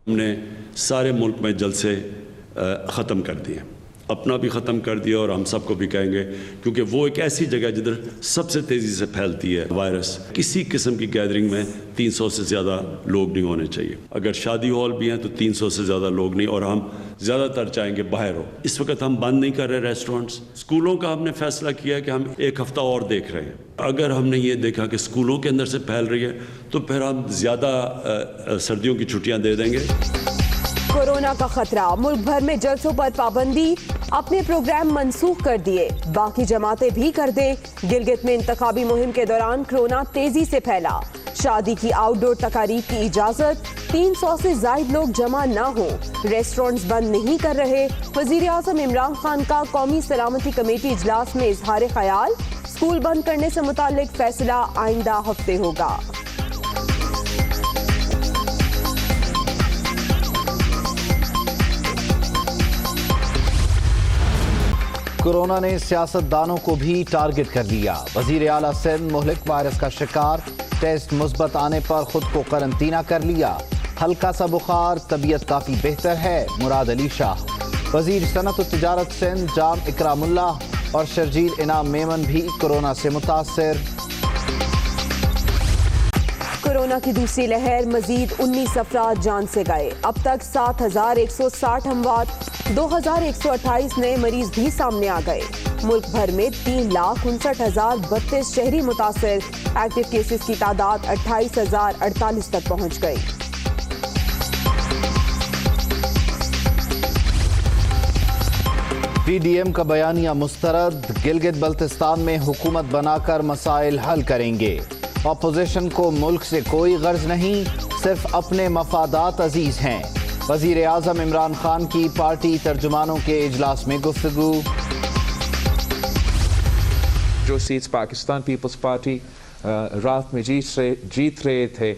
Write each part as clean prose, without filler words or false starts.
ہم نے سارے ملک میں جلسے ختم کر دیے، اپنا بھی ختم کر دیا اور ہم سب کو بھی کہیں گے، کیونکہ وہ ایک ایسی جگہ جدھر سب سے تیزی سے پھیلتی ہے وائرس۔ کسی قسم کی گیدرنگ میں 300 سے زیادہ لوگ نہیں ہونے چاہیے، اگر شادی ہال بھی ہیں تو 300 سے زیادہ لوگ نہیں، اور ہم زیادہ تر چاہیں گے باہر ہو۔ اس وقت ہم بند نہیں کر رہے ریسٹورنٹس۔ اسکولوں کا ہم نے فیصلہ کیا ہے کہ ہم ایک ہفتہ اور دیکھ رہے ہیں۔ اگر ہم نے یہ دیکھا کہ اسکولوں کے اندر سے پھیل رہی ہے تو پھر ہم زیادہ سردیوں کی چھٹیاں دے دیں گے۔ کورونا کا خطرہ، ملک بھر میں جلسوں پر پابندی، اپنے پروگرام منسوخ کر دیے، باقی جماعتیں بھی کر دیں۔ گلگت میں انتخابی مہم کے دوران کورونا تیزی سے پھیلا، شادی کی آؤٹ ڈور تقاریب کی اجازت، 300 سے زائد لوگ جمع نہ ہوں، ریسٹورنٹس بند نہیں کر رہے۔ وزیر اعظم عمران خان کا قومی سلامتی کمیٹی اجلاس میں اظہار خیال، اسکول بند کرنے سے متعلق فیصلہ آئندہ ہفتے ہوگا۔ کورونا نے سیاست دانوں کو بھی ٹارگٹ کر لیا، وزیر اعلیٰ سندھ مہلک وائرس کا شکار، ٹیسٹ مثبت آنے پر خود کو قرنطینہ کر لیا، ہلکا سا بخار، طبیعت کافی بہتر ہے، مراد علی شاہ۔ وزیر صنعت و تجارت سندھ جام اکرام اللہ اور شرجیل انعام میمن بھی کورونا سے متاثر۔ کورونا کی دوسری لہر، مزید 19 افراد جان سے گئے، اب تک 7160 اموات، 2128 نئے مریض بھی سامنے آ گئے۔ ملک بھر میں 3,59,032 شہری متاثر، ایکٹیو کیسز کی تعداد 28,048 تک پہنچ گئی۔ پی ڈی ایم کا بیانیہ مسترد، گلگت بلتستان میں حکومت بنا کر مسائل حل کریں گے، اپوزیشن کو ملک سے کوئی غرض نہیں، صرف اپنے مفادات عزیز ہیں۔ وزیر اعظم عمران خان کی پارٹی ترجمانوں کے اجلاس میں گفتگو۔ جو سیٹس پاکستان پیپلز پارٹی رات میں جیت رہے تھے،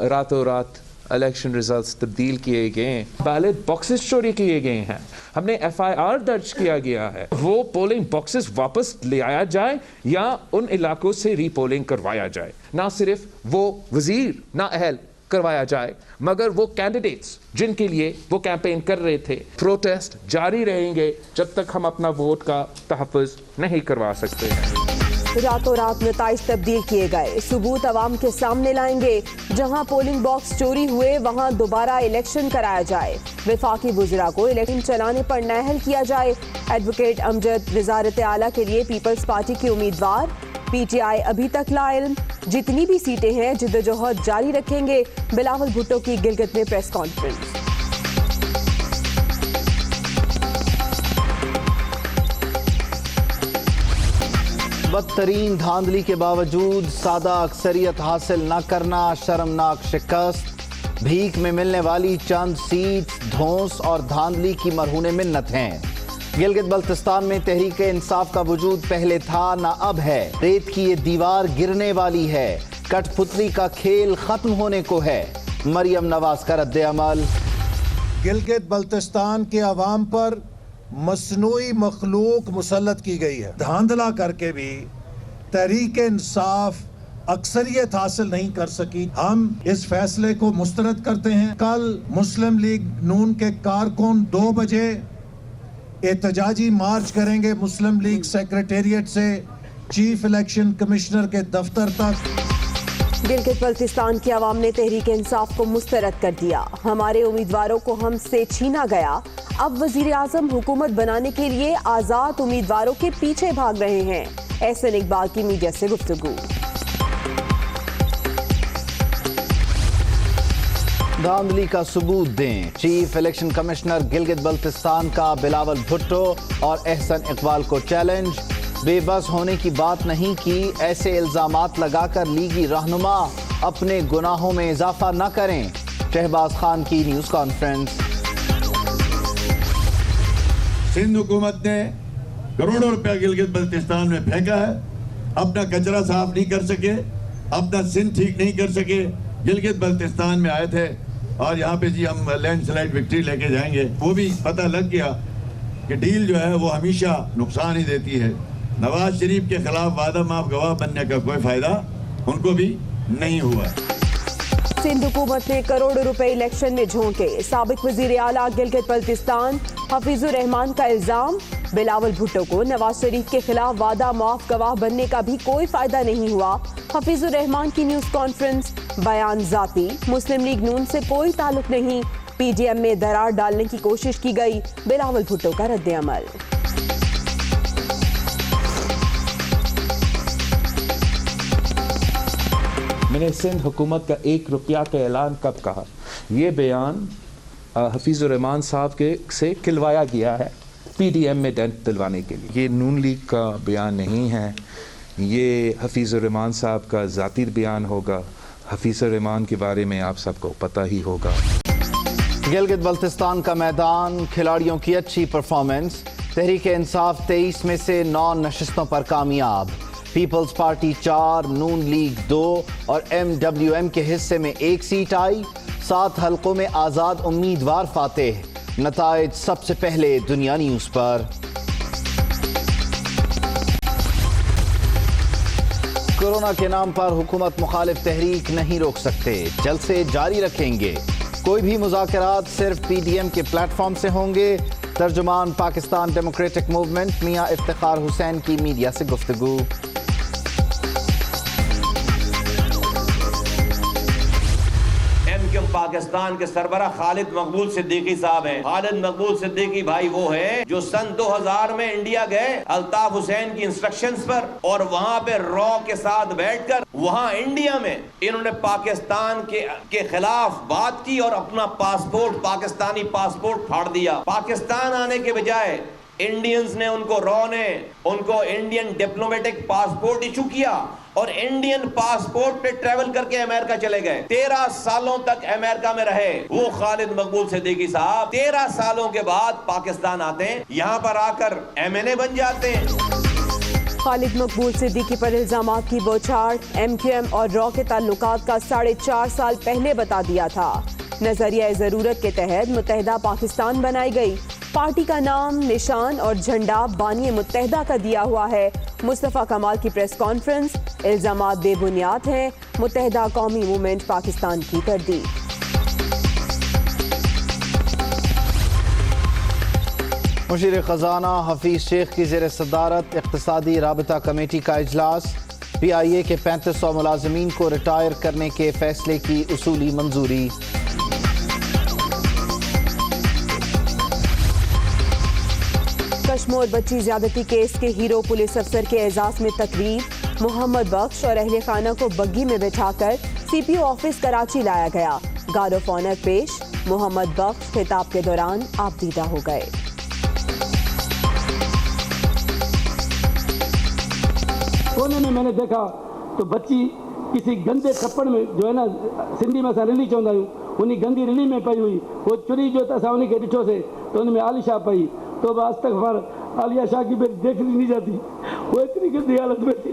راتوں رات الیکشن ریزلٹس تبدیل کیے گئے ہیں، بیلٹ باکسز چوری کیے گئے ہیں، ہم نے FIR درج کیا گیا ہے، وہ پولنگ باکسز واپس لے آیا جائے یا ان علاقوں سے ری پولنگ کروایا جائے، نہ صرف وہ وزیر نااہل کروایا جائے مگر وہ کینڈیڈیٹس جن کے لیے وہ کیمپین کر رہے تھے۔ پروٹیسٹ جاری رہیں گے جب تک ہم اپنا ووٹ کا تحفظ نہیں کروا سکتے ہیں۔ راتوں رات نتائج تبدیل کیے گئے، ثبوت عوام کے سامنے لائیں گے، جہاں پولنگ باکس چوری ہوئے وہاں دوبارہ الیکشن کرایا جائے، وفاقی وزراء کو الیکشن چلانے پر نااہل کیا جائے۔ ایڈوکیٹ امجد وزارت اعلیٰ کے لیے پیپلز پارٹی کے امیدوار، پی ٹی آئی ابھی تک لا علم، جتنی بھی سیٹیں ہیں جدوجہد جاری رکھیں گے، بلاول بھٹو کی گلگت میں پریس کانفرنس۔ بدترین دھاندلی کے باوجود سادہ اکثریت حاصل نہ کرنا شرمناک شکست، بھیک میں ملنے والی چند سیٹس دھونس اور دھاندلی کی مرہون منت ہیں۔ گلگت بلتستان میں تحریک انصاف کا وجود پہلے تھا نہ اب ہے، ریت کی یہ دیوار گرنے والی ہے، کٹ پتلی کا کھیل ختم ہونے کو ہے۔ مریم نواز کا رد عمل۔ گلگت بلتستان کے عوام پر مصنوعی مخلوق مسلط کی گئی ہے، دھاندلا کر کے بھی تحریک انصاف اکثریت حاصل نہیں کر سکی۔ ہم اس فیصلے کو مسترد کرتے ہیں۔ کل مسلم لیگ نون کے کارکن 2 بجے احتجاجی مارچ کریں گے مسلم لیگ سیکریٹریٹ سے چیف الیکشن کمشنر کے دفتر تک۔ گلگت بلتستان کی عوام نے تحریک انصاف کو مسترد کر دیا، ہمارے امیدواروں کو ہم سے چھینا گیا، اب وزیر اعظم حکومت بنانے کے لیے آزاد امیدواروں کے پیچھے بھاگ رہے ہیں۔ احسن اقبال کی میڈیا سے گفتگو۔ دھاندلی کا ثبوت دیں، chief election commissioner Gilgit Baltistan کا بلاول بھٹو اور احسن اقبال کو چیلنج۔ بے بس ہونے کی بات نہیں کی، ایسے الزامات لگا کر لیگی رہنما اپنے گناہوں میں اضافہ نہ کریں۔ شہباز خان کی نیوز کانفرنس۔ سندھ حکومت نے کروڑوں روپیہ گلگت بلتستان میں پھینکا ہے، اپنا کچرا صاف نہیں کر سکے، اپنا سندھ ٹھیک نہیں کر سکے۔ گلگت بلتستان میں آئے تھے اور یہاں پہ جی ہم لینڈ سلائڈ وکٹری لے کے جائیں گے، وہ بھی پتہ لگ گیا کہ ڈیل جو ہے وہ ہمیشہ نقصان ہی دیتی ہے۔ نواز شریف کے خلاف وعدہ معاف گواہ بننے کا کوئی فائدہ ان کو بھی نہیں ہوا۔ सिंध हुकूमत ने करोड़ों रुपए इलेक्शन में झोंके। साबिक वजीर आला गिलगित बल्तिस्तान हफीजुर रहमान का इल्जाम। बिलावल भुट्टो को नवाज शरीफ के खिलाफ वादा मुआफ गवाह बनने का भी कोई फायदा नहीं हुआ। हफीजुर रहमान की न्यूज कॉन्फ्रेंस, बयान जाती। मुस्लिम लीग नून से कोई ताल्लुक नहीं। पीडीएम में दरार डालने की कोशिश की गई। बिलावल भुट्टो का रद्द अमल। मैंने सिंध हुकूमत का 1 रुपया का ऐलान कब कहा? ये बयान हफीजुर रहमान साहब से खिलवाया गया है पीडीएम में डेंट दिलवाने के लिए। ये नून लीग का बयान नहीं है, ये हफीजुर रहमान साहब का ज़ाती बयान होगा। हफीजुर रहमान के बारे में आप सबको पता ही होगा। गिलगित बल्तिस्तान का मैदान, खिलाड़ियों की अच्छी परफॉर्मेंस। तहरीक इंसाफ 23 में से 9 नशिस्तों पर कामयाब। पीपल्स पार्टी 4, नून लीग 2 और MWM के हिस्से में 1 सीट आई। 7 हलकों में आज़ाद उम्मीदवार फातेह। नताइज सबसे पहले दुनिया न्यूज़ पर। कोरोना के नाम पर हुकूमत मुखालिफ तहरीक नहीं रोक सकते, जलसे जारी रखेंगे। कोई भी मुज़ाकरात सिर्फ पीडीएम के प्लेटफॉर्म से होंगे। तर्जुमान पाकिस्तान डेमोक्रेटिक मूवमेंट मियां इफ्तिखार हुसैन की मीडिया से गुफ्तगू। पाकिस्तान के सरबरा खालिद मकबूल सिद्दीकी साहब हैं। खालिद मकबूल सिद्दीकी भाई वो है जो सन 2000 में इंडिया गए अल्ताफ हुसैन की इंस्ट्रक्शंस पर, और वहां पे रॉ के साथ बैठकर वहां इंडिया में इन्होंने पाकिस्तान के खिलाफ बात की और अपना पासपोर्ट, पाकिस्तानी पासपोर्ट फाड़ दिया। पाकिस्तान आने के बजाय इंडियंस ने उनको इंडियन डिप्लोमेटिक पासपोर्ट इशू किया और इंडियन पासपोर्ट पे ट्रैवल करके अमेरिका चले गए। 13 सालों तक अमेरिका में रहे वो खालिद मकबूल सिद्दीकी साहब। 13 सालों के बाद पाकिस्तान आते हैं, यहाँ पर आकर MNA बन जाते हैं। खालिद मकबूल सिद्दीकी पर इल्जामात की बौछार। MQM और रॉ के ताल्लुकात का 4.5 साल पहले बता दिया था। नजरिया ज़रूरत के तहत मुत्तहिदा पाकिस्तान बनाई गई। पार्टी का नाम, निशान और झंडा बानी मुत्तहिदा का दिया हुआ है। मुस्तफ़ा कमाल की प्रेस कॉन्फ्रेंस, इल्जामात बेबुनियाद हैं। मुत्तहिदा कौमी मूवमेंट पाकिस्तान की तरदीद। मुशीर खजाना हफीज शेख की ज़ेर सदारत इक़्तिसादी राबता कमेटी का इजलास। PIA के 3500 मुलाजमीन को रिटायर करने के फैसले की उसूली मंजूरी। कश्मीर बच्ची ज्यादती केस के हीरो पुलिस अफसर के एजाज में तकरीब। मोहम्मद बख्श और अहले खाना को बग्गी में बिठाकर CPO ऑफिस कराची लाया गया। गार्ड ऑफ ऑनर पेश। मोहम्मद बख्श खिताब के दौरान आपदीदा हो गए। कोने में मैंने देखा तो बच्ची किसी गंदे छप्पड़ में, जो है ना सिंधी में असां रिली चवंदा आहियूं, उन्हीं गंदी रिली में पई हुई। वो चुरी जो असां उन्हीं खे ॾिठो से तो उनमें आलिशा पई। तो आज तक आलिया शाह की बेटी देख ली नहीं जाती, वो इतनी गंदी हालत में थी।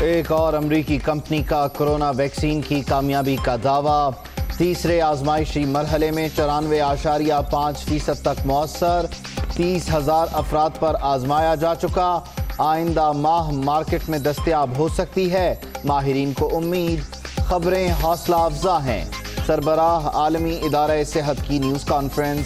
एक और अमरीकी कंपनी का कोरोना वैक्सीन की कामयाबी का दावा। तीसरे आजमाइशी मरहले में 94.5% तक मौसर। 30,000 अफराद पर आजमाया जा चुका। आइंदा माह मार्केट में दस्तयाब हो सकती है। माहिरीन को उम्मीद। खबरें हौसला अफजा हैं। सरबराह आलमी इदारा सेहत की न्यूज़ कॉन्फ्रेंस।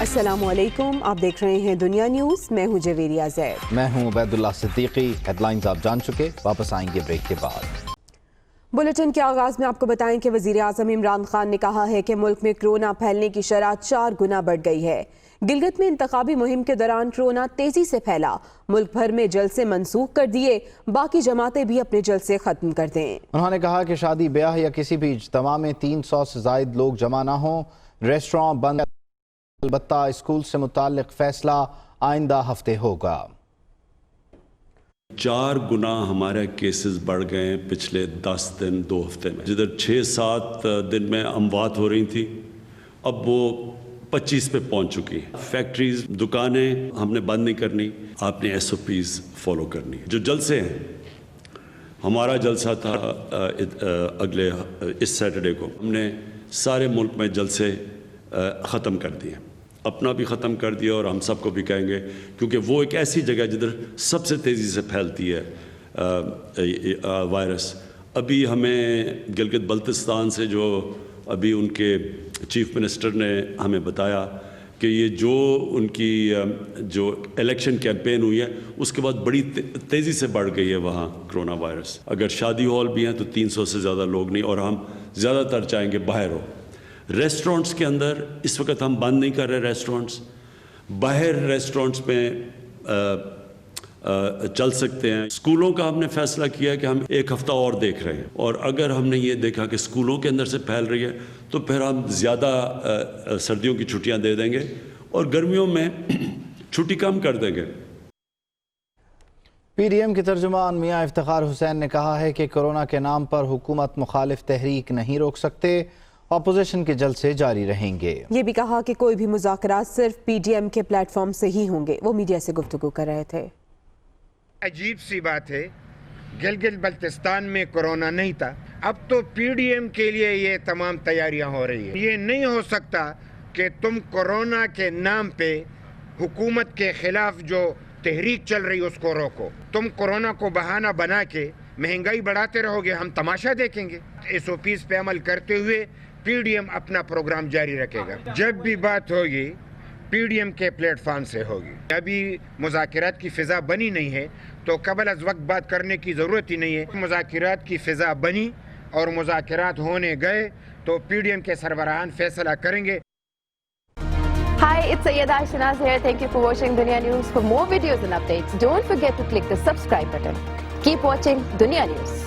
अस्सलामुअलैकुम, आप देख रहे हैं दुनिया न्यूज़। मैं हूं जवेरिया ज़ैद। मैं हूं उबैदुल्लाह सिद्दीकी। हेडलाइंस आप जान चुके, वापस आएंगे ब्रेक के बाद। बुलेटिन के आगाज में आपको बताएं कि वजीर आज़म इमरान खान ने कहा है कि मुल्क में कोरोना फैलने की शरह 4 गुना बढ़ गई है। गिलगित में इंतखाबी मुहिम के दौरान कोरोना तेजी से फैला। मुल्क भर में जलसे मनसूख कर दिए, बाकी जमातें भी अपने जलसे खत्म कर दें। उन्होंने कहा कि शादी ब्याह या किसी भी इज्तिमा में 300 से जायद लोग जमा ना हों। रेस्टोरेंट बंद, अलबत्ता स्कूल से मुताल्लिक फैसला आइंदा हफ्ते होगा। 4 गुना हमारे केसेस बढ़ गए पिछले 10 दिन 2 हफ्ते में। जिधर 6-7 दिन में अमवात हो रही थी, अब वो 25 पे पहुंच चुकी हैं। फैक्ट्रीज, दुकानें हमने बंद नहीं करनी, आपने SOPs फॉलो करनी। जो जलसे हैं, हमारा जलसा था अगले इस सैटरडे को, हमने सारे मुल्क में जलसे ख़त्म कर दिए, अपना भी ख़त्म कर दिया और हम सबको भी कहेंगे, क्योंकि वो एक ऐसी जगह जिधर सबसे तेज़ी से फैलती है वायरस। अभी हमें गिलगित बल्तिस्तान से जो अभी उनके चीफ मिनिस्टर ने हमें बताया कि ये जो उनकी जो इलेक्शन कैंपेन हुई है उसके बाद बड़ी तेज़ी से बढ़ गई है वहाँ कोरोना वायरस। अगर शादी हॉल भी हैं तो 300 से ज़्यादा लोग नहीं, और हम ज़्यादातर चाहेंगे बाहर हो। रेस्टोरेंट्स के अंदर इस वक्त हम बंद नहीं कर रहे रेस्टोरेंट्स, बाहर रेस्टोरेंट्स में चल सकते हैं। स्कूलों का हमने फैसला किया है कि हम 1 हफ्ता और देख रहे हैं, और अगर हमने ये देखा कि स्कूलों के अंदर से फैल रही है तो फिर हम ज़्यादा सर्दियों की छुट्टियां दे देंगे और गर्मियों में छुट्टी कम कर देंगे। PDM के तर्जुमान मियां इफ्तिखार हुसैन ने कहा है कि कोरोना के नाम पर हुकूमत मुखालिफ तहरीक नहीं रोक सकते, अपोजिशन के जलसे जारी रहेंगे। ये भी कहा कि कोई भी मुज़ाकरात सिर्फ PDM के प्लेटफॉर्म से ही होंगे। वो मीडिया से गुफ्तगू कर रहे थे। अजीब सी बात है, गिलगित बल्तिस्तान में कोरोना नहीं था, अब तो PDM के लिए ये तमाम तैयारियां हो रही है। ये नहीं हो सकता कि तुम कोरोना के नाम पे हुकूमत के खिलाफ जो तहरीक चल रही उसको रोको। तुम कोरोना को बहाना बना के महंगाई बढ़ाते रहोगे, हम तमाशा देखेंगे। SOPs पे अमल करते हुए PDM अपना प्रोग्राम जारी रखेगा। जब भी बात होगी PDM के प्लेटफॉर्म से होगी। अभी मुज़ाकरात की फ़िज़ा बनी नहीं है तो कबल अज़ वक्त बात करने की ज़रूरत ही नहीं है। मुज़ाकरात की फ़िज़ा बनी और मुज़ाकरात होने गए तो PDM के सरबराहान फैसला करेंगे। Hi, it's Sayyeda Shanaz here. Thank you for watching Dunya News. For more videos and updates, don't forget to click the subscribe button. Keep watching Dunya News.